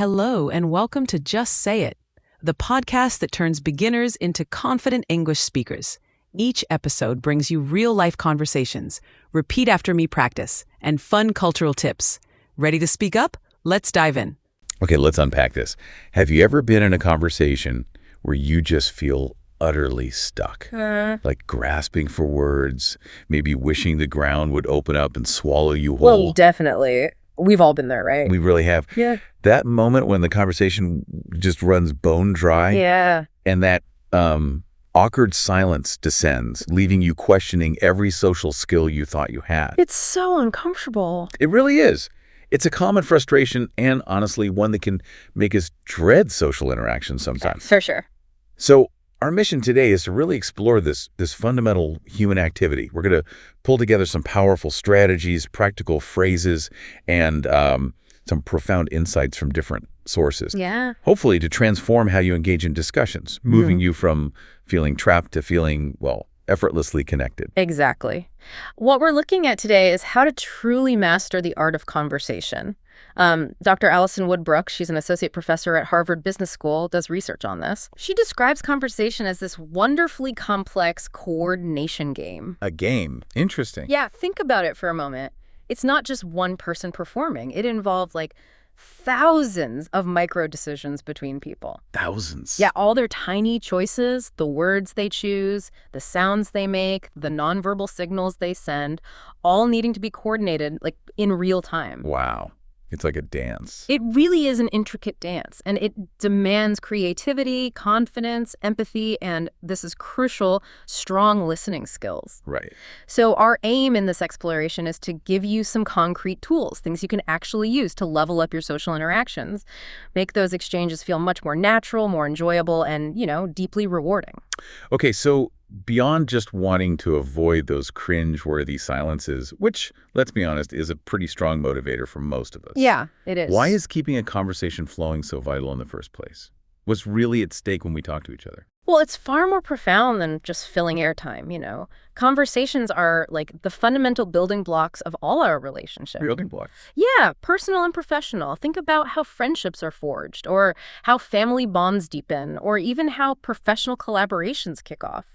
Hello, and welcome to Just Say It, the podcast that turns beginners into confident English speakers. Each episode brings you real-life conversations, repeat after me practice, and fun cultural tips. Ready to speak up? Let's dive in. Okay, let's unpack this. Have you ever been in a conversation where you just feel utterly stuck? Like grasping for words, maybe wishing the ground would open up and swallow you whole? Well, definitely. We've all been there, right? We really have. Yeah. That moment when the conversation just runs bone dry. Yeah. And that awkward silence descends, leaving you questioning every social skill you thought you had. It's so uncomfortable. It really is. It's a common frustration and, honestly, one that can make us dread social interactions sometimes. For sure. So our mission today is to really explore this fundamental human activity. We're going to pull together some powerful strategies, practical phrases, and some profound insights from different sources. Yeah. Hopefully to transform how you engage in discussions, moving you from feeling trapped to feeling, well, effortlessly connected. Exactly. What we're looking at today is how to truly master the art of conversation. Dr. Alison Woodbrook, she's an associate professor at Harvard Business School, does research on this. She describes conversation as this wonderfully complex coordination game. A game. Interesting. Yeah, think about it for a moment. It's not just one person performing. It involved like thousands of micro decisions between people. Thousands. Yeah, all their tiny choices, the words they choose, the sounds they make, the nonverbal signals they send, all needing to be coordinated like in real time. Wow. It's like a dance. It really is an intricate dance, and it demands creativity, confidence, empathy, and this is crucial, strong listening skills. Right. So our aim in this exploration is to give you some concrete tools, things you can actually use to level up your social interactions, make those exchanges feel much more natural, more enjoyable, and, deeply rewarding. Okay, so beyond just wanting to avoid those cringe-worthy silences, which, let's be honest, is a pretty strong motivator for most of us. Yeah, it is. Why is keeping a conversation flowing so vital in the first place? What's really at stake when we talk to each other? Well, it's far more profound than just filling airtime, Conversations are like the fundamental building blocks of all our relationships. Building blocks. Yeah, personal and professional. Think about how friendships are forged, or how family bonds deepen, or even how professional collaborations kick off.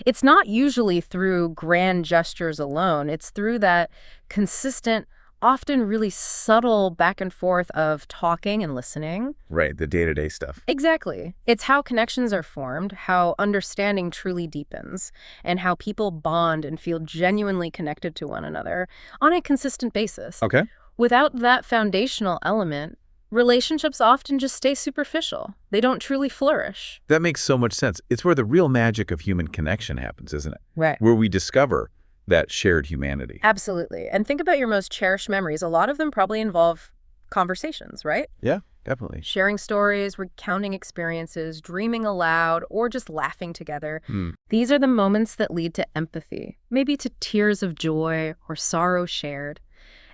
It's not usually through grand gestures alone. It's through that consistent, often really subtle back and forth of talking and listening. Right, the day-to-day stuff. Exactly. It's how connections are formed, how understanding truly deepens, and how people bond and feel genuinely connected to one another on a consistent basis. Okay. Without that foundational element, relationships often just stay superficial. They don't truly flourish. That makes so much sense. It's where the real magic of human connection happens, isn't it? Right. Where we discover that shared humanity. Absolutely. And think about your most cherished memories. A lot of them probably involve conversations, right? Yeah, definitely. Sharing stories, recounting experiences, dreaming aloud, or just laughing together. These are the moments that lead to empathy, maybe to tears of joy or sorrow shared.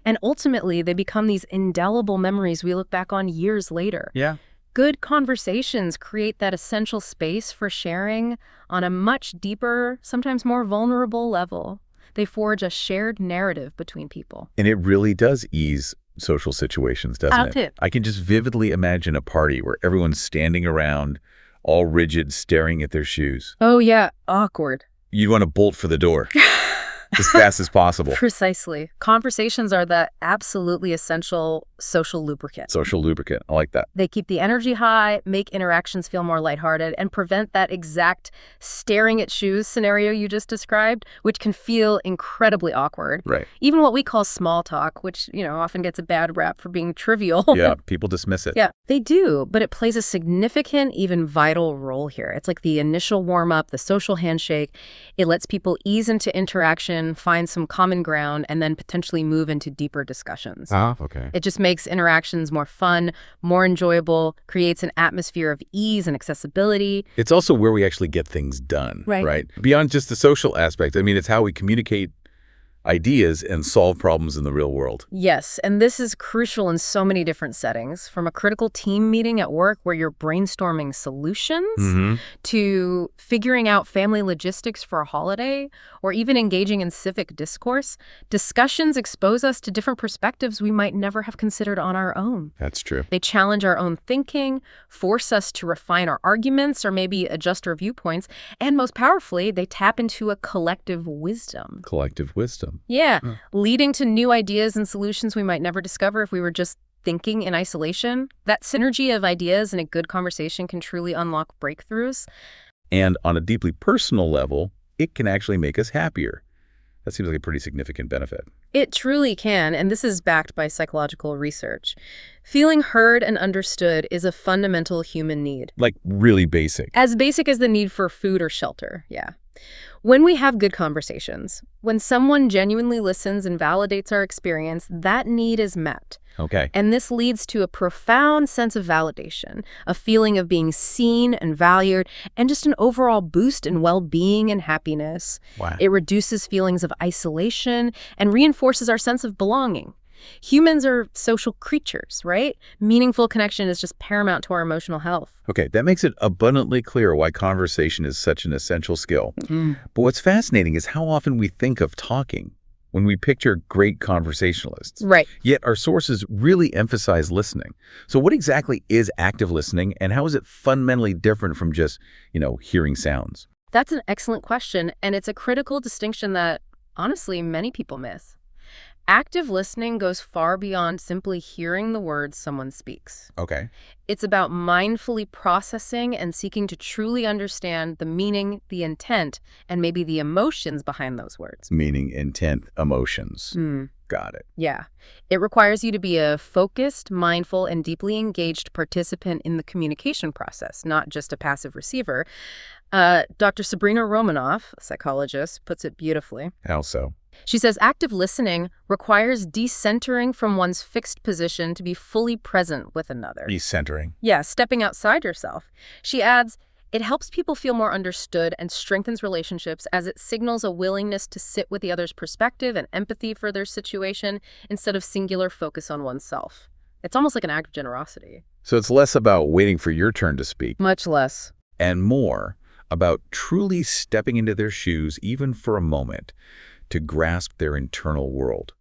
And ultimately, they become these indelible memories we look back on years later. Yeah. Good conversations create that essential space for sharing on a much deeper, sometimes more vulnerable level. They forge a shared narrative between people. And it really does ease social situations, doesn't it? I can just vividly imagine a party where everyone's standing around, all rigid, staring at their shoes. Oh, yeah. Awkward. You want to bolt for the door as fast as possible. Precisely. Conversations are the absolutely essential social lubricant. Social lubricant. I like that. They keep the energy high, make interactions feel more lighthearted, and prevent that exact staring at shoes scenario you just described, which can feel incredibly awkward. Right. Even what we call small talk, which, often gets a bad rap for being trivial. Yeah, people dismiss it. Yeah, they do, but it plays a significant, even vital role here. It's like the initial warm-up, the social handshake. It lets people ease into interaction, find some common ground, and then potentially move into deeper discussions. Okay. It just makes interactions more fun, more enjoyable, creates an atmosphere of ease and accessibility. It's also where we actually get things done, Right. Beyond just the social aspect. I mean, it's how we communicate ideas and solve problems in the real world. Yes, and this is crucial in so many different settings, from a critical team meeting at work where you're brainstorming solutions to figuring out family logistics for a holiday, or even engaging in civic discourse. Discussions expose us to different perspectives we might never have considered on our own. That's true. They challenge our own thinking, force us to refine our arguments or maybe adjust our viewpoints, and most powerfully, they tap into a collective wisdom. Collective wisdom. Yeah, leading to new ideas and solutions we might never discover if we were just thinking in isolation. That synergy of ideas in a good conversation can truly unlock breakthroughs. And on a deeply personal level, it can actually make us happier. That seems like a pretty significant benefit. It truly can, and this is backed by psychological research. Feeling heard and understood is a fundamental human need. Like really basic. As basic as the need for food or shelter, yeah. When we have good conversations, when someone genuinely listens and validates our experience, that need is met. Okay. And this leads to a profound sense of validation, a feeling of being seen and valued, and just an overall boost in well-being and happiness. Wow. It reduces feelings of isolation and reinforces our sense of belonging. Humans are social creatures, right? Meaningful connection is just paramount to our emotional health. Okay, that makes it abundantly clear why conversation is such an essential skill. But what's fascinating is how often we think of talking when we picture great conversationalists. Right. Yet our sources really emphasize listening. So what exactly is active listening, and how is it fundamentally different from just, hearing sounds? That's an excellent question, and it's a critical distinction that, honestly, many people miss. Active listening goes far beyond simply hearing the words someone speaks. Okay. It's about mindfully processing and seeking to truly understand the meaning, the intent, and maybe the emotions behind those words. Meaning, intent, emotions. Got it. Yeah. It requires you to be a focused, mindful, and deeply engaged participant in the communication process, not just a passive receiver. Dr. Sabrina Romanoff, a psychologist, puts it beautifully. How so? She says active listening requires decentering from one's fixed position to be fully present with another. Decentering. Yeah, stepping outside yourself. She adds, it helps people feel more understood and strengthens relationships as it signals a willingness to sit with the other's perspective and empathy for their situation instead of singular focus on oneself. It's almost like an act of generosity. So it's less about waiting for your turn to speak. Much less. And more about truly stepping into their shoes, even for a moment, to grasp their internal world.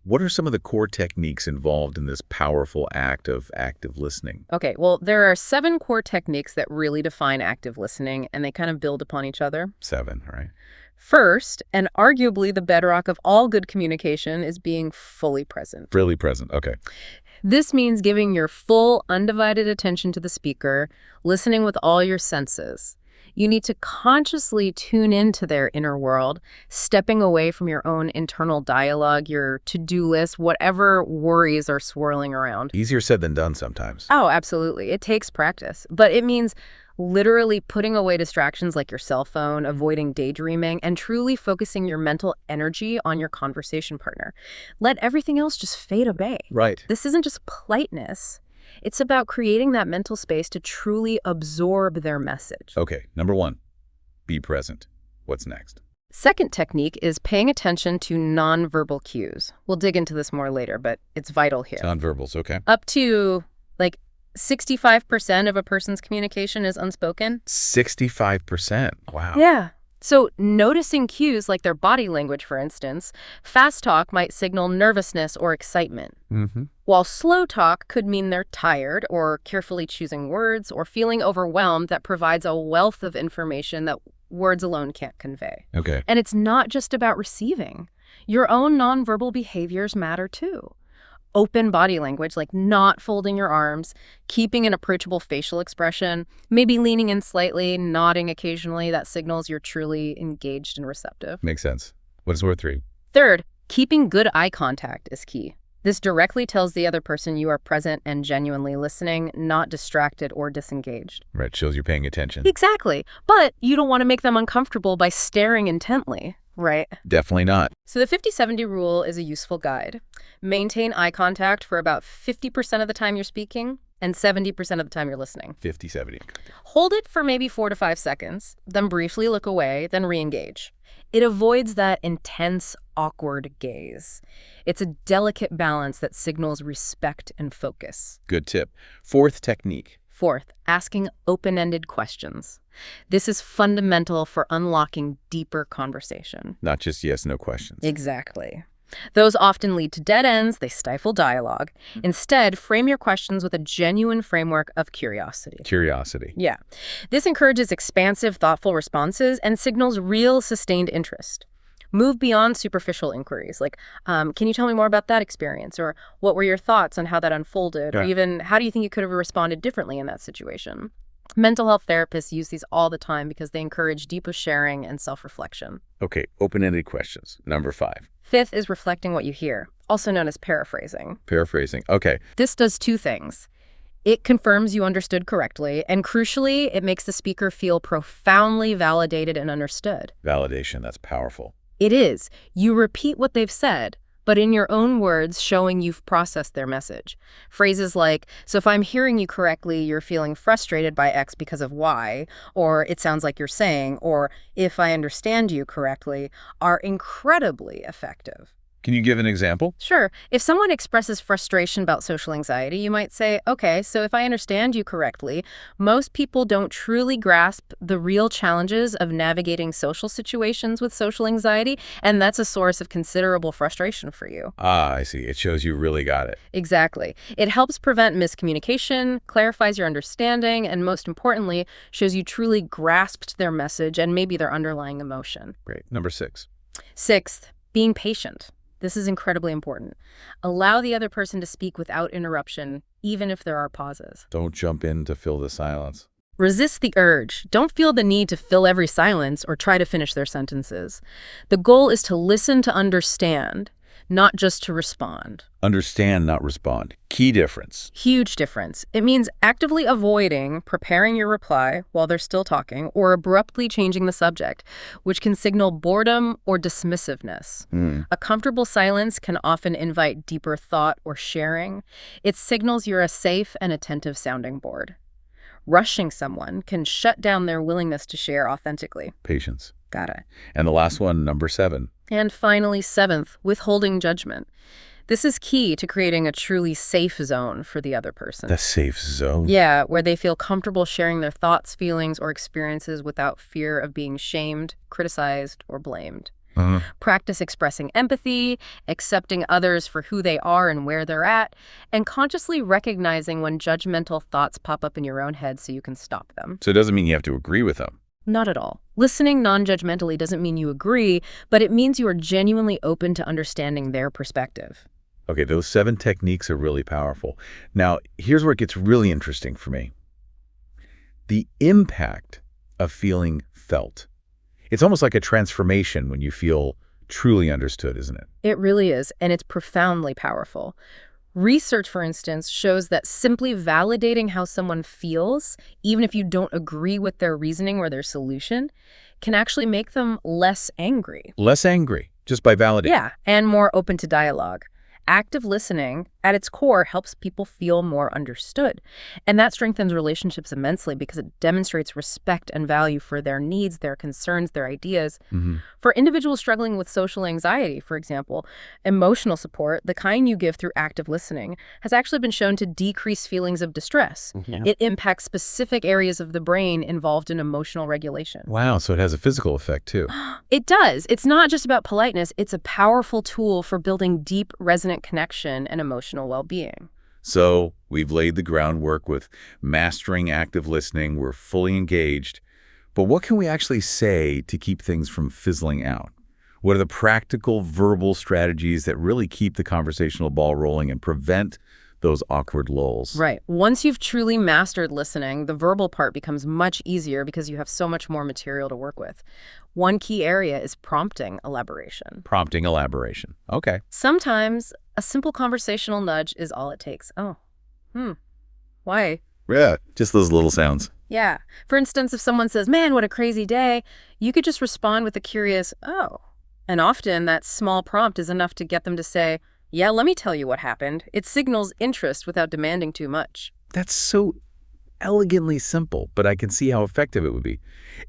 What are some of the core techniques involved in this powerful act of active listening? Okay, well, there are 7 core techniques that really define active listening, and they kind of build upon each other. 7, right? First, and arguably the bedrock of all good communication, is being fully present. Really present, okay. This means giving your full, undivided attention to the speaker, listening with all your senses. You need to consciously tune into their inner world, stepping away from your own internal dialogue, your to-do list, whatever worries are swirling around. Easier said than done sometimes. Oh, absolutely. It takes practice. But it means literally putting away distractions like your cell phone, avoiding daydreaming, and truly focusing your mental energy on your conversation partner. Let everything else just fade away. Right. This isn't just politeness. It's about creating that mental space to truly absorb their message. Okay, number 1, be present. What's next? Second technique is paying attention to nonverbal cues. We'll dig into this more later, but it's vital here. Nonverbals, okay. Up to, 65% of a person's communication is unspoken. 65%. Wow. Yeah. So noticing cues like their body language, for instance, fast talk might signal nervousness or excitement, while slow talk could mean they're tired or carefully choosing words or feeling overwhelmed that provides a wealth of information that words alone can't convey. Okay. And it's not just about receiving. Your own nonverbal behaviors matter too. Open body language, like not folding your arms, keeping an approachable facial expression, maybe leaning in slightly, nodding occasionally, that signals you're truly engaged and receptive. Makes sense. What is number 3? Third, keeping good eye contact is key. This directly tells the other person you are present and genuinely listening, not distracted or disengaged. Right, shows you're paying attention. Exactly. But you don't want to make them uncomfortable by staring intently. Right. Definitely not. So the 50-70 rule is a useful guide. Maintain eye contact for about 50% of the time you're speaking. And 70% of the time you're listening. 50, 70. Hold it for maybe 4 to 5 seconds, then briefly look away, then re-engage. It avoids that intense, awkward gaze. It's a delicate balance that signals respect and focus. Good tip. Fourth technique. Fourth, asking open-ended questions. This is fundamental for unlocking deeper conversation. Not just yes, no questions. Exactly. Those often lead to dead ends, they stifle dialogue. Instead, frame your questions with a genuine framework of curiosity. Curiosity. Yeah. This encourages expansive, thoughtful responses and signals real, sustained interest. Move beyond superficial inquiries, like, can you tell me more about that experience? Or what were your thoughts on how that unfolded? Yeah. Or even, how do you think you could have responded differently in that situation? Mental health therapists use these all the time because they encourage deeper sharing and self-reflection. Okay, open-ended questions. Number 5. Fifth is reflecting what you hear, also known as paraphrasing. Paraphrasing. Okay. This does 2 things. It confirms you understood correctly, and crucially, it makes the speaker feel profoundly validated and understood. Validation, that's powerful. It is. You repeat what they've said, but in your own words, showing you've processed their message. Phrases like, so if I'm hearing you correctly, you're feeling frustrated by X because of Y, or it sounds like you're saying, or if I understand you correctly, are incredibly effective. Can you give an example? Sure. If someone expresses frustration about social anxiety, you might say, okay, so if I understand you correctly, most people don't truly grasp the real challenges of navigating social situations with social anxiety, and that's a source of considerable frustration for you. Ah, I see. It shows you really got it. Exactly. It helps prevent miscommunication, clarifies your understanding, and most importantly, shows you truly grasped their message and maybe their underlying emotion. Great. Number 6. Sixth, being patient. This is incredibly important. Allow the other person to speak without interruption, even if there are pauses. Don't jump in to fill the silence. Resist the urge. Don't feel the need to fill every silence or try to finish their sentences. The goal is to listen to understand, not just to respond. Understand, not respond. Key difference. Huge difference. It means actively avoiding preparing your reply while they're still talking or abruptly changing the subject, which can signal boredom or dismissiveness. A comfortable silence can often invite deeper thought or sharing. It signals you're a safe and attentive sounding board. Rushing someone can shut down their willingness to share authentically. Patience. Got it. And the last one, number 7. And finally, 7th, withholding judgment. This is key to creating a truly safe zone for the other person. The safe zone. Yeah, where they feel comfortable sharing their thoughts, feelings, or experiences without fear of being shamed, criticized, or blamed. Practice expressing empathy, accepting others for who they are and where they're at, and consciously recognizing when judgmental thoughts pop up in your own head so you can stop them. So it doesn't mean you have to agree with them. Not at all. Listening non-judgmentally doesn't mean you agree, but it means you are genuinely open to understanding their perspective. Okay, those 7 techniques are really powerful. Now, here's where it gets really interesting for me. The impact of feeling felt. It's almost like a transformation when you feel truly understood, isn't it? It really is, and it's profoundly powerful. Research, for instance, shows that simply validating how someone feels, even if you don't agree with their reasoning or their solution, can actually make them less angry. Less angry, just by validating. Yeah, and more open to dialogue. Active listening, at its core, helps people feel more understood. And that strengthens relationships immensely because it demonstrates respect and value for their needs, their concerns, their ideas. For individuals struggling with social anxiety, for example, emotional support, the kind you give through active listening, has actually been shown to decrease feelings of distress. It impacts specific areas of the brain involved in emotional regulation. Wow, so it has a physical effect, too. It does. It's not just about politeness. It's a powerful tool for building deep, resonant connection and emotional well-being. So we've laid the groundwork with mastering active listening. We're fully engaged. But what can we actually say to keep things from fizzling out? What are the practical verbal strategies that really keep the conversational ball rolling and prevent those awkward lulls? Right. Once you've truly mastered listening, the verbal part becomes much easier because you have so much more material to work with. One key area is prompting elaboration. Prompting elaboration. Okay. Sometimes a simple conversational nudge is all it takes. Oh, why? Yeah, just those little sounds. Yeah. For instance, if someone says, man, what a crazy day, you could just respond with a curious, oh. And often that small prompt is enough to get them to say, yeah, let me tell you what happened. It signals interest without demanding too much. That's so elegantly simple, but I can see how effective it would be.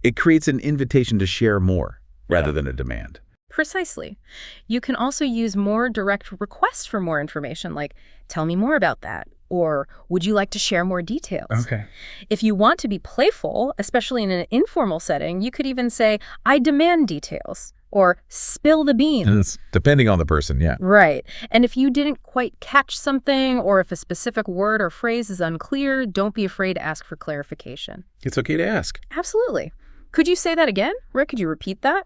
It creates an invitation to share more rather than a demand. Precisely. You can also use more direct requests for more information, like, tell me more about that, or would you like to share more details? Okay. If you want to be playful, especially in an informal setting, you could even say, I demand details, or spill the beans. Depending on the person, yeah. Right. And if you didn't quite catch something, or if a specific word or phrase is unclear, don't be afraid to ask for clarification. It's okay to ask. Absolutely. Could you say that again? Rick, could you repeat that?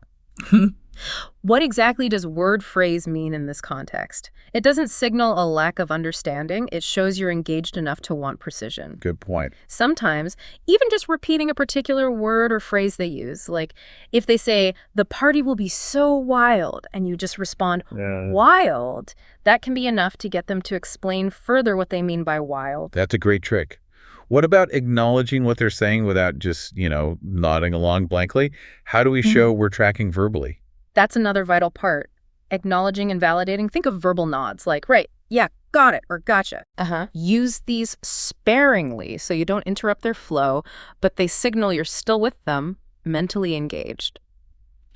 What exactly does word phrase mean in this context? It doesn't signal a lack of understanding. It shows you're engaged enough to want precision. Good point. Sometimes, even just repeating a particular word or phrase they use, like if they say, the party will be so wild, and you just respond, wild, that can be enough to get them to explain further what they mean by wild. That's a great trick. What about acknowledging what they're saying without just, nodding along blankly? How do we show we're tracking verbally? That's another vital part. Acknowledging and validating. Think of verbal nods like, right, yeah, got it, or gotcha. Use these sparingly so you don't interrupt their flow, but they signal you're still with them, mentally engaged.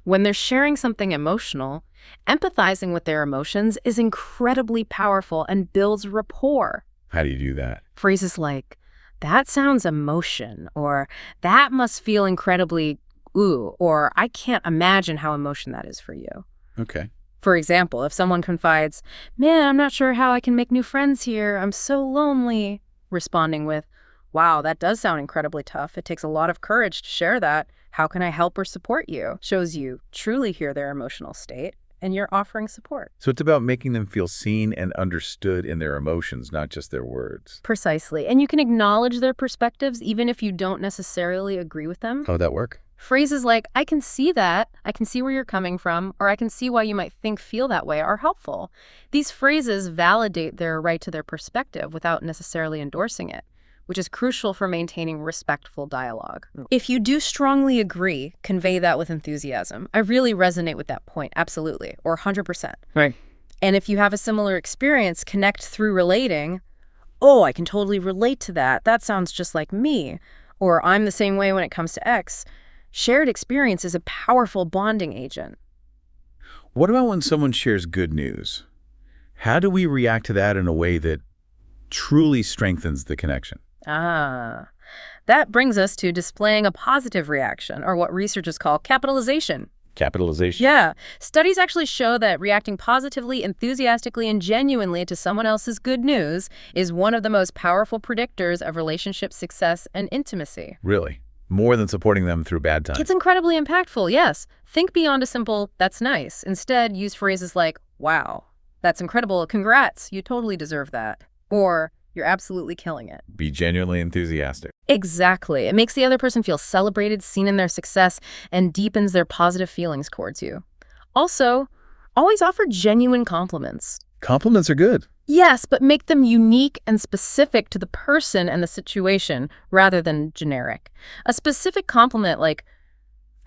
When they're sharing something emotional, empathizing with their emotions is incredibly powerful and builds rapport. How do you do that? Phrases like, that sounds emotion, or that must feel incredibly ooh, or I can't imagine how emotion that is for you. Okay. For example, if someone confides, man, I'm not sure how I can make new friends here. I'm so lonely. Responding with, wow, that does sound incredibly tough. It takes a lot of courage to share that. How can I help or support you? Shows you truly hear their emotional state and you're offering support. So it's about making them feel seen and understood in their emotions, not just their words. Precisely. And you can acknowledge their perspectives even if you don't necessarily agree with them. How'd that work? Phrases like, I can see that, I can see where you're coming from, or I can see why you might feel that way are helpful. These phrases validate their right to their perspective without necessarily endorsing it, which is crucial for maintaining respectful dialogue. If you do strongly agree, convey that with enthusiasm. I really resonate with that point, absolutely, or 100%. Right. And if you have a similar experience, connect through relating, oh, I can totally relate to that. That sounds just like me. Or I'm the same way when it comes to X. Shared experience is a powerful bonding agent. What about when someone shares good news? How do we react to that in a way that truly strengthens the connection? That brings us to displaying a positive reaction, or what researchers call capitalization. Capitalization? Yeah. Studies actually show that reacting positively, enthusiastically, and genuinely to someone else's good news is one of the most powerful predictors of relationship success and intimacy. Really? More than supporting them through bad times? It's incredibly impactful, yes. Think beyond a simple, that's nice. Instead, use phrases like, wow, that's incredible, congrats, you totally deserve that. Or, you're absolutely killing it. Be genuinely enthusiastic. Exactly. It makes the other person feel celebrated, seen in their success, and deepens their positive feelings towards you. Also, always offer genuine compliments. Compliments are good. Yes, but make them unique and specific to the person and the situation rather than generic. A specific compliment like,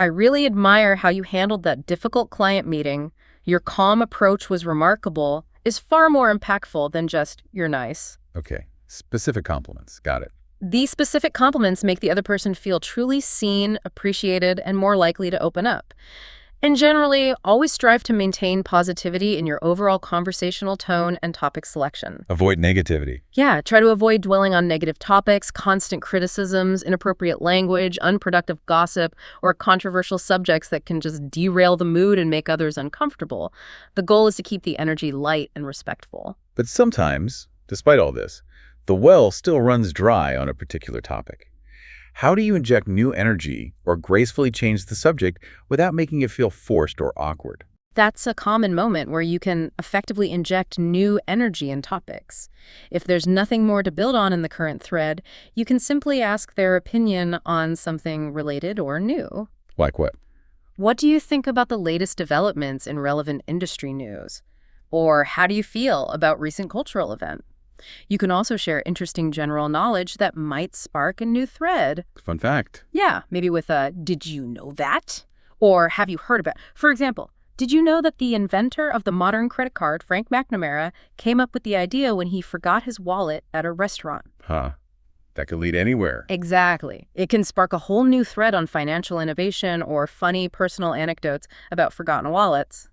I really admire how you handled that difficult client meeting. Your calm approach was remarkable is far more impactful than just, you're nice. Okay. Specific compliments. Got it. These specific compliments make the other person feel truly seen, appreciated, and more likely to open up. And generally, always strive to maintain positivity in your overall conversational tone and topic selection. Avoid negativity. Yeah, try to avoid dwelling on negative topics, constant criticisms, inappropriate language, unproductive gossip, or controversial subjects that can just derail the mood and make others uncomfortable. The goal is to keep the energy light and respectful. But sometimes, despite all this, the well still runs dry on a particular topic. How do you inject new energy or gracefully change the subject without making it feel forced or awkward? That's a common moment where you can effectively inject new energy in topics. If there's nothing more to build on in the current thread, you can simply ask their opinion on something related or new. Like what? What do you think about the latest developments in relevant industry news? Or how do you feel about recent cultural event? You can also share interesting general knowledge that might spark a new thread. Fun fact. Yeah, maybe with a, did you know that? Or have you heard about? For example, did you know that the inventor of the modern credit card, Frank McNamara, came up with the idea when he forgot his wallet at a restaurant? Huh. That could lead anywhere. Exactly. It can spark a whole new thread on financial innovation or funny personal anecdotes about forgotten wallets.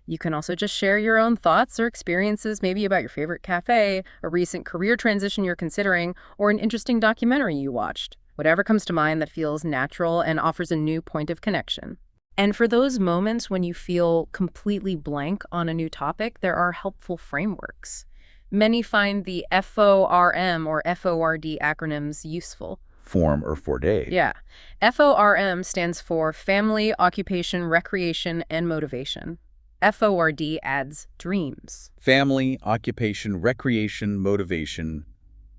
You can also just share your own thoughts or experiences, maybe about your favorite cafe, a recent career transition you're considering, or an interesting documentary you watched. Whatever comes to mind that feels natural and offers a new point of connection. And for those moments when you feel completely blank on a new topic, there are helpful frameworks. Many find the FORM or FORD acronyms useful. Form or 4-day. Yeah. FORM stands for Family, Occupation, Recreation, and Motivation. FORD adds dreams. Family, occupation, recreation, motivation,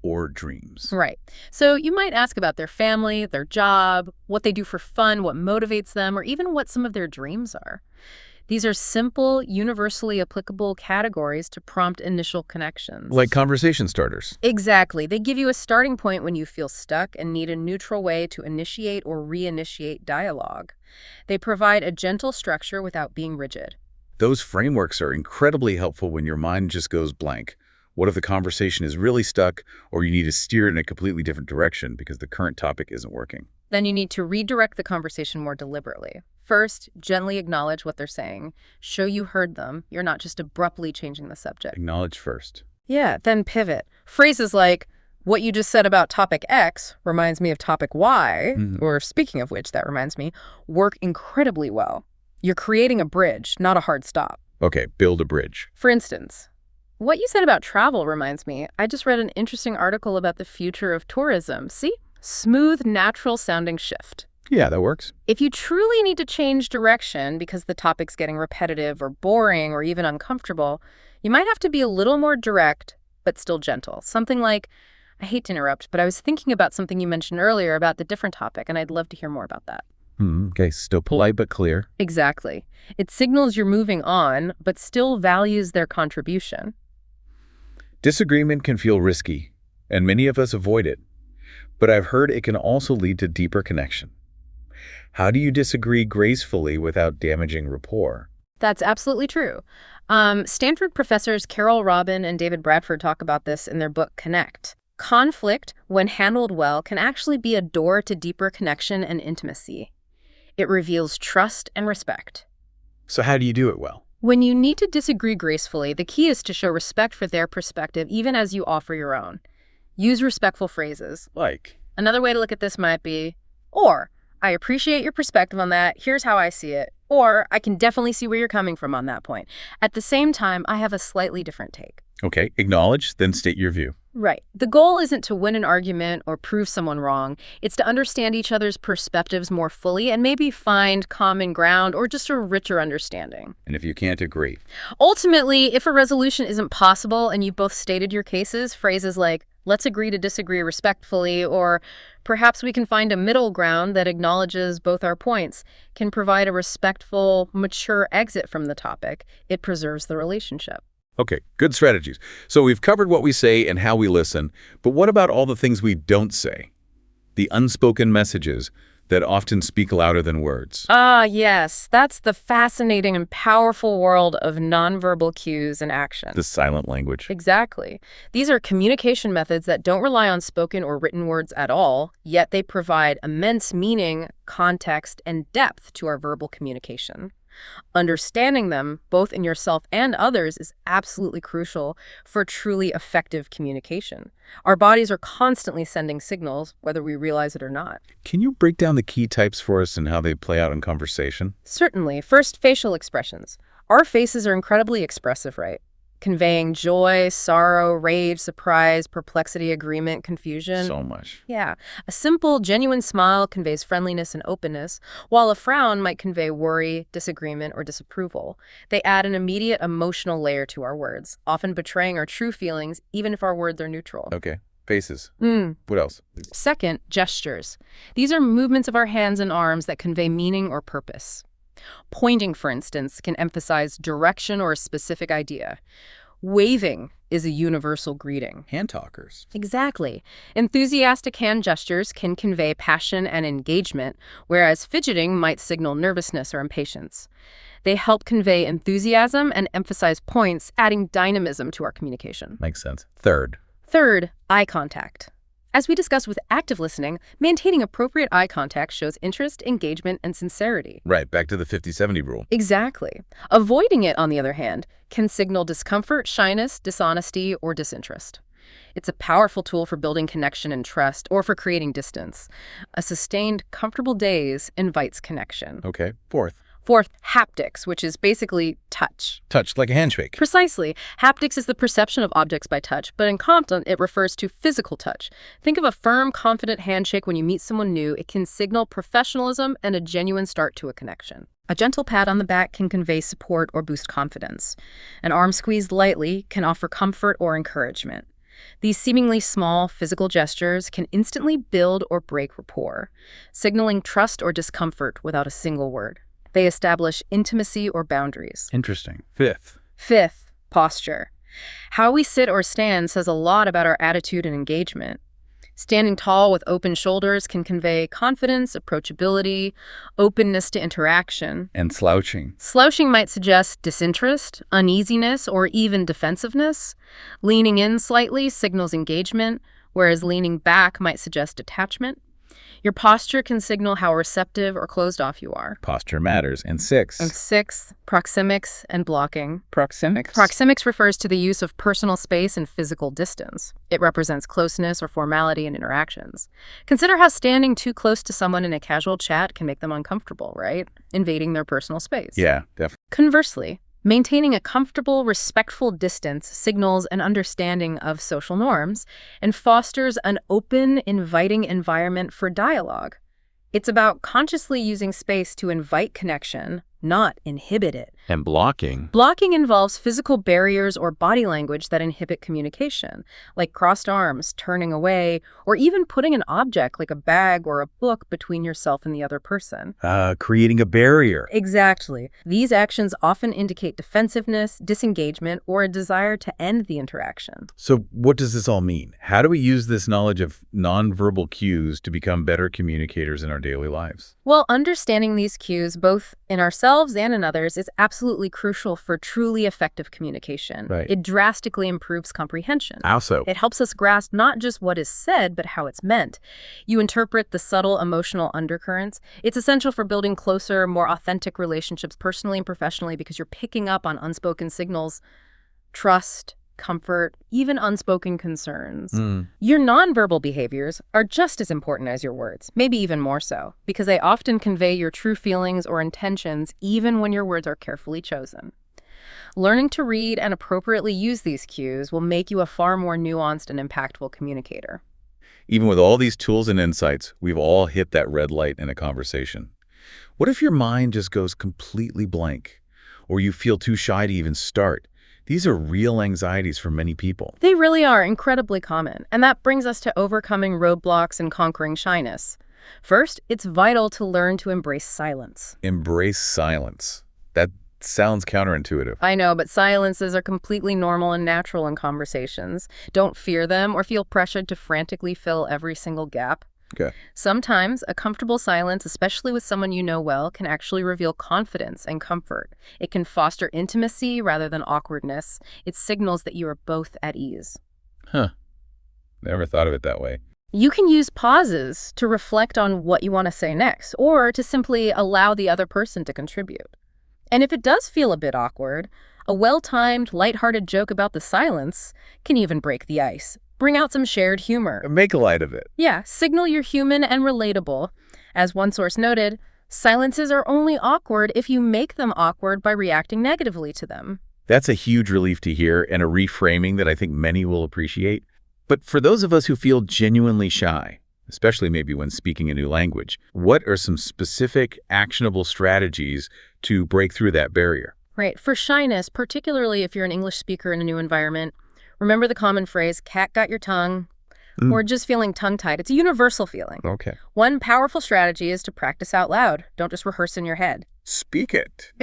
or dreams. Right. So you might ask about their family, their job, what they do for fun, what motivates them, or even what some of their dreams are. These are simple, universally applicable categories to prompt initial connections. Like conversation starters. Exactly. They give you a starting point when you feel stuck and need a neutral way to initiate or reinitiate dialogue. They provide a gentle structure without being rigid. Those frameworks are incredibly helpful when your mind just goes blank. What if the conversation is really stuck or you need to steer it in a completely different direction because the current topic isn't working? Then you need to redirect the conversation more deliberately. First, gently acknowledge what they're saying. Show you heard them. You're not just abruptly changing the subject. Acknowledge first. Yeah, then pivot. Phrases like, what you just said about topic X reminds me of topic Y, or speaking of which, that reminds me, work incredibly well. You're creating a bridge, not a hard stop. Okay, build a bridge. For instance, what you said about travel reminds me, I just read an interesting article about the future of tourism. See? Smooth, natural-sounding shift. Yeah, that works. If you truly need to change direction because the topic's getting repetitive or boring or even uncomfortable, you might have to be a little more direct, but still gentle. Something like, I hate to interrupt, but I was thinking about something you mentioned earlier about the different topic, and I'd love to hear more about that. Okay, still polite but clear. Exactly. It signals you're moving on, but still values their contribution. Disagreement can feel risky, and many of us avoid it. But I've heard it can also lead to deeper connection. How do you disagree gracefully without damaging rapport? That's absolutely true. Stanford professors Carol Robin and David Bradford talk about this in their book Connect. Conflict, when handled well, can actually be a door to deeper connection and intimacy. It reveals trust and respect. So how do you do it well? When you need to disagree gracefully, the key is to show respect for their perspective even as you offer your own. Use respectful phrases. Like? Another way to look at this might be, or, I appreciate your perspective on that, here's how I see it. Or, I can definitely see where you're coming from on that point. At the same time, I have a slightly different take. Okay, acknowledge, then state your view. Right. The goal isn't to win an argument or prove someone wrong. It's to understand each other's perspectives more fully and maybe find common ground or just a richer understanding. And if you can't agree? Ultimately, if a resolution isn't possible and you've both stated your cases, phrases like, let's agree to disagree respectfully, or perhaps we can find a middle ground that acknowledges both our points, can provide a respectful, mature exit from the topic. It preserves the relationship. Okay, good strategies. So we've covered what we say and how we listen, but what about all the things we don't say? The unspoken messages that often speak louder than words. Yes. That's the fascinating and powerful world of nonverbal cues and action. The silent language. Exactly. These are communication methods that don't rely on spoken or written words at all, yet they provide immense meaning, context, and depth to our verbal communication. Understanding them, both in yourself and others, is absolutely crucial for truly effective communication. Our bodies are constantly sending signals, whether we realize it or not. Can you break down the key types for us and how they play out in conversation? Certainly. First, facial expressions. Our faces are incredibly expressive, right? Conveying joy, sorrow, rage, surprise, perplexity, agreement, confusion. So much. Yeah. A simple, genuine smile conveys friendliness and openness, while a frown might convey worry, disagreement, or disapproval. They add an immediate emotional layer to our words, often betraying our true feelings, even if our words are neutral. Okay. Faces. What else? Second, gestures. These are movements of our hands and arms that convey meaning or purpose. Pointing, for instance, can emphasize direction or a specific idea. Waving is a universal greeting. Hand talkers. Exactly. Enthusiastic hand gestures can convey passion and engagement, whereas fidgeting might signal nervousness or impatience. They help convey enthusiasm and emphasize points, adding dynamism to our communication. Makes sense. Third, eye contact. As we discussed with active listening, maintaining appropriate eye contact shows interest, engagement, and sincerity. Right, back to the 50-70 rule. Exactly. Avoiding it, on the other hand, can signal discomfort, shyness, dishonesty, or disinterest. It's a powerful tool for building connection and trust, or for creating distance. A sustained, comfortable gaze invites connection. Okay, fourth. Fourth, haptics, which is basically touch. Touch, like a handshake. Precisely. Haptics is the perception of objects by touch, but in Compton, it refers to physical touch. Think of a firm, confident handshake when you meet someone new. It can signal professionalism and a genuine start to a connection. A gentle pat on the back can convey support or boost confidence. An arm squeezed lightly can offer comfort or encouragement. These seemingly small physical gestures can instantly build or break rapport, signaling trust or discomfort without a single word. They establish intimacy or boundaries. Interesting. Fifth. Fifth, posture. How we sit or stand says a lot about our attitude and engagement. Standing tall with open shoulders can convey confidence, approachability, openness to interaction. And slouching. Slouching might suggest disinterest, uneasiness, or even defensiveness. Leaning in slightly signals engagement, whereas leaning back might suggest detachment. Your posture can signal how receptive or closed off you are. Posture matters. And sixth. And sixth, proxemics and blocking. Proxemics? Proxemics refers to the use of personal space and physical distance. It represents closeness or formality in interactions. Consider how standing too close to someone in a casual chat can make them uncomfortable, right? Invading their personal space. Yeah, definitely. Conversely, maintaining a comfortable, respectful distance signals an understanding of social norms and fosters an open, inviting environment for dialogue. It's about consciously using space to invite connection, not inhibit it. And blocking. Blocking involves physical barriers or body language that inhibit communication, like crossed arms, turning away, or even putting an object like a bag or a book between yourself and the other person. Creating a barrier. Exactly. These actions often indicate defensiveness, disengagement, or a desire to end the interaction. So what does this all mean? How do we use this knowledge of nonverbal cues to become better communicators in our daily lives? Well, understanding these cues, both in ourselves and in others, is absolutely crucial for truly effective communication. Right. It drastically improves comprehension. How so? It helps us grasp not just what is said, but how it's meant. You interpret the subtle emotional undercurrents. It's essential for building closer, more authentic relationships personally and professionally because you're picking up on unspoken signals, trust, comfort, even unspoken concerns. Your nonverbal behaviors are just as important as your words, maybe even more so, because they often convey your true feelings or intentions even when your words are carefully chosen. Learning to read and appropriately use these cues will make you a far more nuanced and impactful communicator. Even with all these tools and insights, we've all hit that red light in a conversation. What if your mind just goes completely blank, or you feel too shy to even start? These are real anxieties for many people. They really are incredibly common, and that brings us to overcoming roadblocks and conquering shyness. First, it's vital to learn to embrace silence. Embrace silence. That sounds counterintuitive. I know, but silences are completely normal and natural in conversations. Don't fear them or feel pressured to frantically fill every single gap. Okay. Sometimes a comfortable silence, especially with someone you know well, can actually reveal confidence and comfort. It can foster intimacy rather than awkwardness. It signals that you are both at ease. Huh. Never thought of it that way. You can use pauses to reflect on what you want to say next, or to simply allow the other person to contribute. And if it does feel a bit awkward, a well-timed, lighthearted joke about the silence can even break the ice. Bring out some shared humor. Make light of it. Yeah, signal you're human and relatable. As one source noted, silences are only awkward if you make them awkward by reacting negatively to them. That's a huge relief to hear and a reframing that I think many will appreciate. But for those of us who feel genuinely shy, especially maybe when speaking a new language, what are some specific, actionable strategies to break through that barrier? Right. For shyness, particularly if you're an English speaker in a new environment, remember the common phrase, cat got your tongue, or just feeling tongue-tied. It's a universal feeling. Okay. One powerful strategy is to practice out loud. Don't just rehearse in your head. Speak it.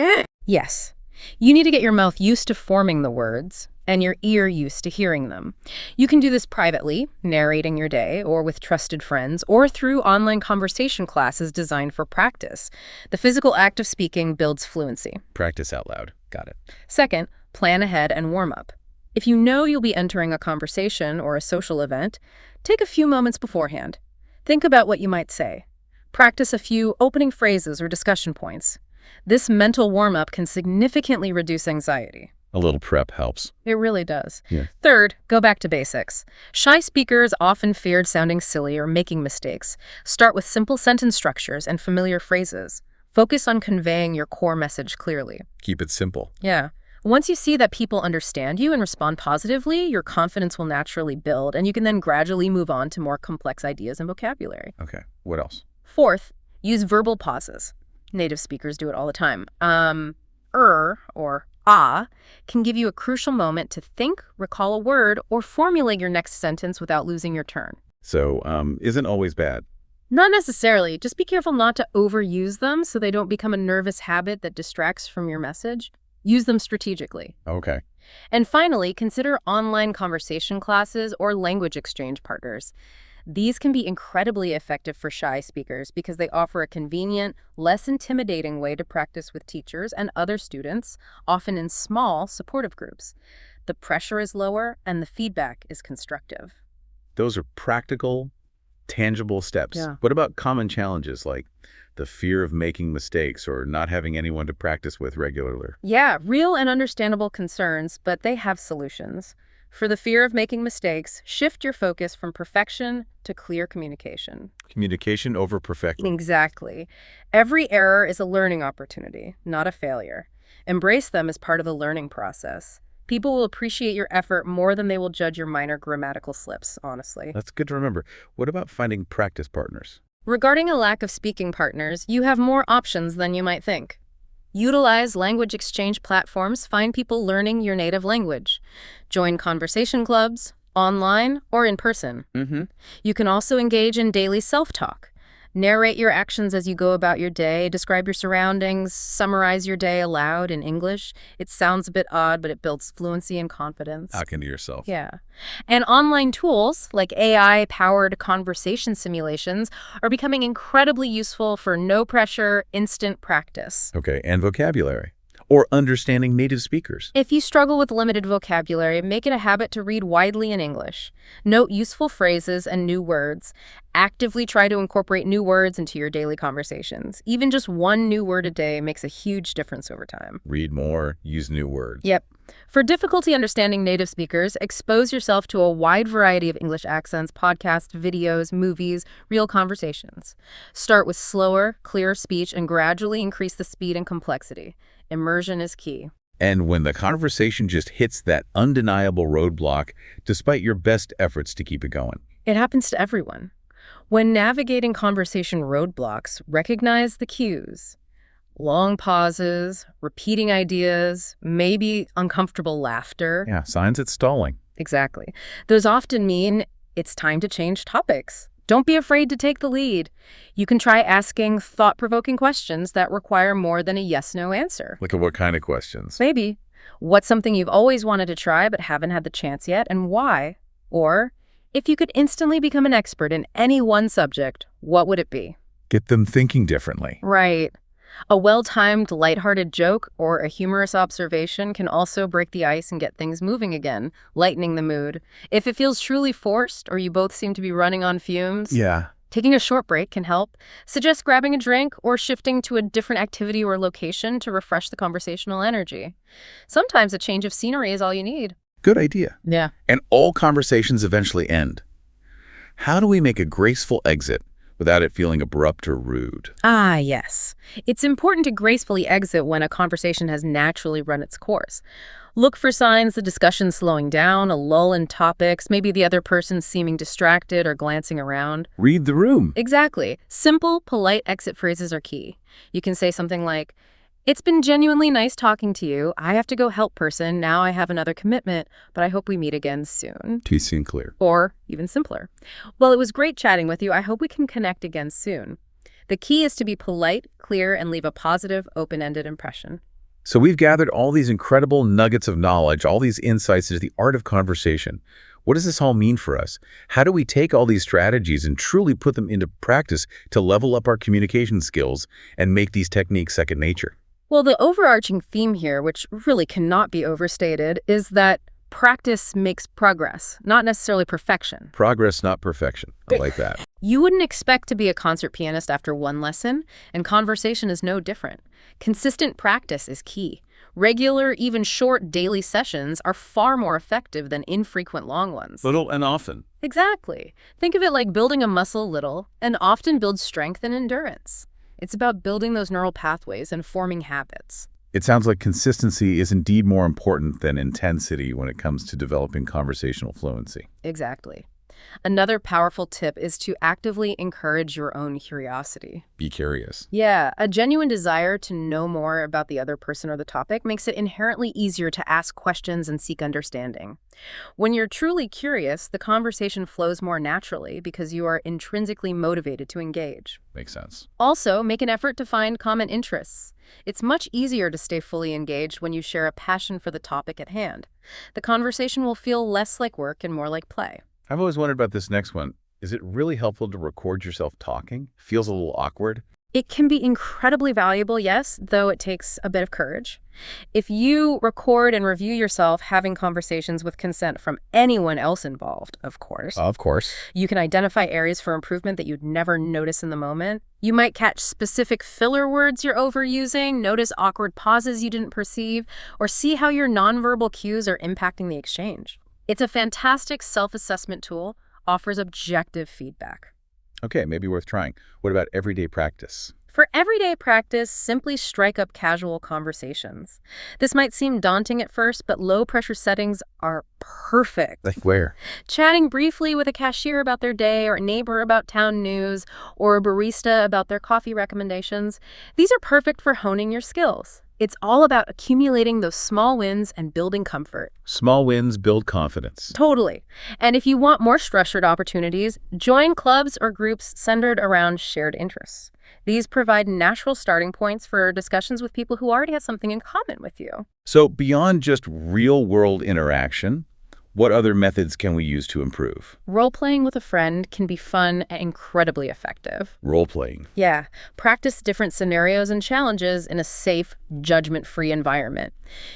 Yes. You need to get your mouth used to forming the words and your ear used to hearing them. You can do this privately, narrating your day, or with trusted friends, or through online conversation classes designed for practice. The physical act of speaking builds fluency. Practice out loud. Got it. Second, plan ahead and warm up. If you know you'll be entering a conversation or a social event, Take a few moments beforehand. Think about what you might say. Practice a few opening phrases or discussion points. This mental warm-up can significantly reduce anxiety. A little prep helps. It really does. Yeah. Third, go back to basics. Shy speakers often feared sounding silly or making mistakes. Start with simple sentence structures and familiar phrases. Focus on conveying your core message clearly. Keep it simple. Yeah. Once you see that people understand you and respond positively, your confidence will naturally build, and you can then gradually move on to more complex ideas and vocabulary. Okay. What else? Fourth, use verbal pauses. Native speakers do it all the time. Or ah can give you a crucial moment to think, recall a word, or formulate your next sentence without losing your turn. So, isn't always bad. Not necessarily. Just be careful not to overuse them so they don't become a nervous habit that distracts from your message. Use them strategically. Okay. And finally, consider online conversation classes or language exchange partners. These can be incredibly effective for shy speakers because they offer a convenient, less intimidating way to practice with teachers and other students, often in small, supportive groups. The pressure is lower and the feedback is constructive. Those are practical, tangible steps. Yeah. What about common challenges like the fear of making mistakes or not having anyone to practice with regularly? Yeah, real and understandable concerns, but they have solutions. For the fear of making mistakes, shift your focus from perfection to clear communication. Communication over perfection. Exactly. Every error is a learning opportunity, not a failure. Embrace them as part of the learning process. People will appreciate your effort more than they will judge your minor grammatical slips, honestly. That's good to remember. What about finding practice partners? Regarding a lack of speaking partners, you have more options than you might think. Utilize language exchange platforms, find people learning your native language. Join conversation clubs, online or in person. You can also engage in daily self-talk. Narrate your actions as you go about your day, describe your surroundings, summarize your day aloud in English. It sounds a bit odd, but it builds fluency and confidence. Talking to yourself. Yeah. And online tools like AI-powered conversation simulations are becoming incredibly useful for no-pressure, instant practice. Okay, and vocabulary. Or understanding native speakers. If you struggle with limited vocabulary, make it a habit to read widely in English. Note useful phrases and new words. Actively try to incorporate new words into your daily conversations. Even just one new word a day makes a huge difference over time. Read more, use new words. Yep. For difficulty understanding native speakers, expose yourself to a wide variety of English accents, podcasts, videos, movies, real conversations. Start with slower, clearer speech and gradually increase the speed and complexity. Immersion is key. And when the conversation just hits that undeniable roadblock, despite your best efforts to keep it going. It happens to everyone. When navigating conversation roadblocks, recognize the cues. Long pauses, repeating ideas, maybe uncomfortable laughter. Yeah, signs it's stalling. Exactly. Those often mean it's time to change topics. Don't be afraid to take the lead. You can try asking thought-provoking questions that require more than a yes-no answer. Look at what kind of questions. Maybe, what's something you've always wanted to try but haven't had the chance yet, and why? Or, if you could instantly become an expert in any one subject, what would it be? Get them thinking differently. Right. A well-timed, lighthearted joke or a humorous observation can also break the ice and get things moving again, lightening the mood. If it feels truly forced or you both seem to be running on fumes, Yeah. taking a short break can help. Suggest grabbing a drink or shifting to a different activity or location to refresh the conversational energy. Sometimes a change of scenery is all you need. Good idea. Yeah. And all conversations eventually end. How do we make a graceful exit without it feeling abrupt or rude? Ah, yes. It's important to gracefully exit when a conversation has naturally run its course. Look for signs the discussion's slowing down, a lull in topics, maybe the other person seeming distracted or glancing around. Read the room. Exactly. Simple, polite exit phrases are key. You can say something like, "It's been genuinely nice talking to you. I have to go help person. Now I have another commitment, but I hope we meet again soon." TC and clear. Or, even simpler, "Well, it was great chatting with you. I hope we can connect again soon." The key is to be polite, clear, and leave a positive, open-ended impression. So we've gathered all these incredible nuggets of knowledge, all these insights into the art of conversation. What does this all mean for us? How do we take all these strategies and truly put them into practice to level up our communication skills and make these techniques second nature? Well, the overarching theme here, which really cannot be overstated, is that Practice makes progress, not necessarily perfection. Progress, not perfection. I like that. You wouldn't expect to be a concert pianist after one lesson, and conversation is no different. Consistent practice is key. Regular, even short daily sessions are far more effective than infrequent long ones. Little and often. Exactly. Think of it like building a muscle little and often builds strength and endurance. It's about building those neural pathways and forming habits. It sounds like consistency is indeed more important than intensity when it comes to developing conversational fluency. Exactly. Another powerful tip is to actively encourage your own curiosity. Be curious. Yeah, a genuine desire to know more about the other person or the topic makes it inherently easier to ask questions and seek understanding. When you're truly curious, the conversation flows more naturally because you are intrinsically motivated to engage. Makes sense. Also, make an effort to find common interests. It's much easier to stay fully engaged when you share a passion for the topic at hand. The conversation will feel less like work and more like play. I've always wondered about this next one. Is it really helpful to record yourself talking? Feels a little awkward. It can be incredibly valuable, yes, though it takes a bit of courage. If you record and review yourself having conversations with consent from anyone else involved, of course. Of course. You can identify areas for improvement that you'd never notice in the moment. You might catch specific filler words you're overusing, notice awkward pauses you didn't perceive, or see how your nonverbal cues are impacting the exchange. It's a fantastic self-assessment tool, offers objective feedback. Okay, maybe worth trying. What about everyday practice? For everyday practice, simply strike up casual conversations. This might seem daunting at first, but low-pressure settings are perfect. Like where? Chatting briefly with a cashier about their day, or a neighbor about town news, or a barista about their coffee recommendations. These are perfect for honing your skills. It's all about accumulating those small wins and building comfort. Small wins build confidence. Totally. And if you want more structured opportunities, join clubs or groups centered around shared interests. These provide natural starting points for discussions with people who already have something in common with you. So beyond just real-world interaction, what other methods can we use to improve? Role-playing with a friend can be fun and incredibly effective. Role-playing. Yeah, practice different scenarios and challenges in a safe, judgment-free environment.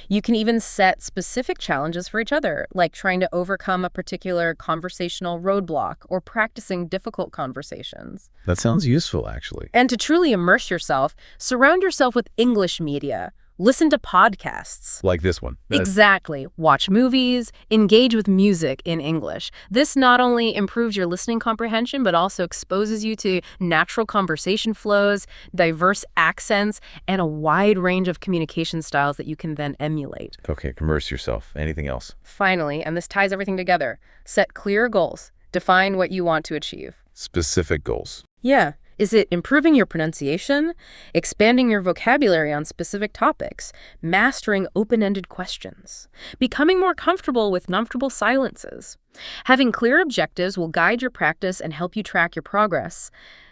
You can even set specific challenges for each other, like trying to overcome a particular conversational roadblock or practicing difficult conversations. That sounds useful, actually. And to truly immerse yourself, surround yourself with English media. Listen to podcasts. Like this one. Exactly. Watch movies, engage with music in English. This not only improves your listening comprehension, but also exposes you to natural conversation flows, diverse accents, and a wide range of communication styles that you can then emulate. Okay, immerse yourself. Anything else? Finally, and this ties everything together, set clear goals. Define what you want to achieve. Specific goals. Yeah. Is it improving your pronunciation, expanding your vocabulary on specific topics, mastering open-ended questions, becoming more comfortable with comfortable silences? Having clear objectives will guide your practice and help you track your progress.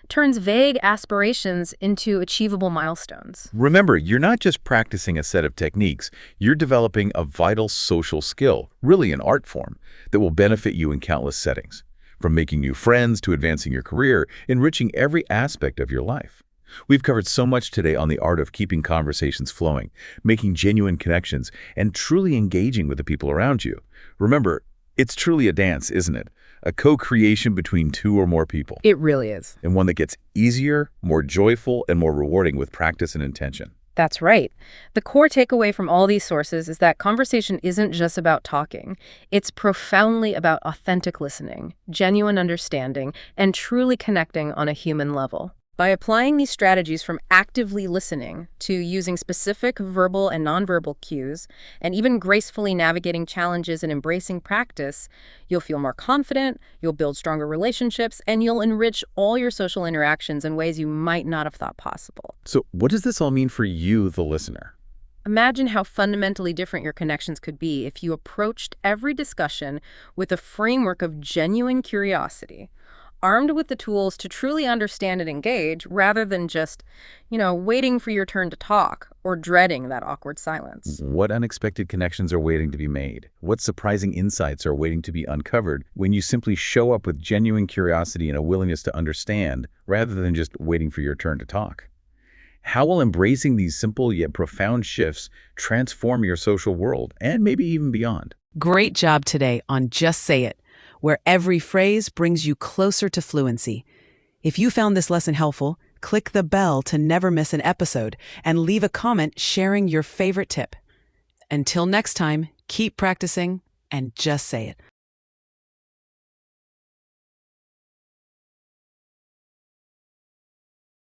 Turns vague aspirations into achievable milestones. Remember, you're not just practicing a set of techniques, you're developing a vital social skill, really an art form, that will benefit you in countless settings. From making new friends to advancing your career, enriching every aspect of your life. We've covered so much today on the art of keeping conversations flowing, making genuine connections, and truly engaging with the people around you. Remember, it's truly a dance, isn't it? A co-creation between two or more people. It really is. And one that gets easier, more joyful, and more rewarding with practice and intention. That's right. The core takeaway from all these sources is that conversation isn't just about talking. It's profoundly about authentic listening, genuine understanding, and truly connecting on a human level. By applying these strategies from actively listening to using specific verbal and nonverbal cues, and even gracefully navigating challenges and embracing practice, you'll feel more confident, you'll build stronger relationships, and you'll enrich all your social interactions in ways you might not have thought possible. So what does this all mean for you, the listener? Imagine how fundamentally different your connections could be if you approached every discussion with a framework of genuine curiosity, armed with the tools to truly understand and engage rather than just, waiting for your turn to talk or dreading that awkward silence. What unexpected connections are waiting to be made? What surprising insights are waiting to be uncovered when you simply show up with genuine curiosity and a willingness to understand rather than just waiting for your turn to talk? How will embracing these simple yet profound shifts transform your social world and maybe even beyond? Great job today on Just Say It, where every phrase brings you closer to fluency. If you found this lesson helpful, click the bell to never miss an episode and leave a comment sharing your favorite tip. Until next time, keep practicing and just say it.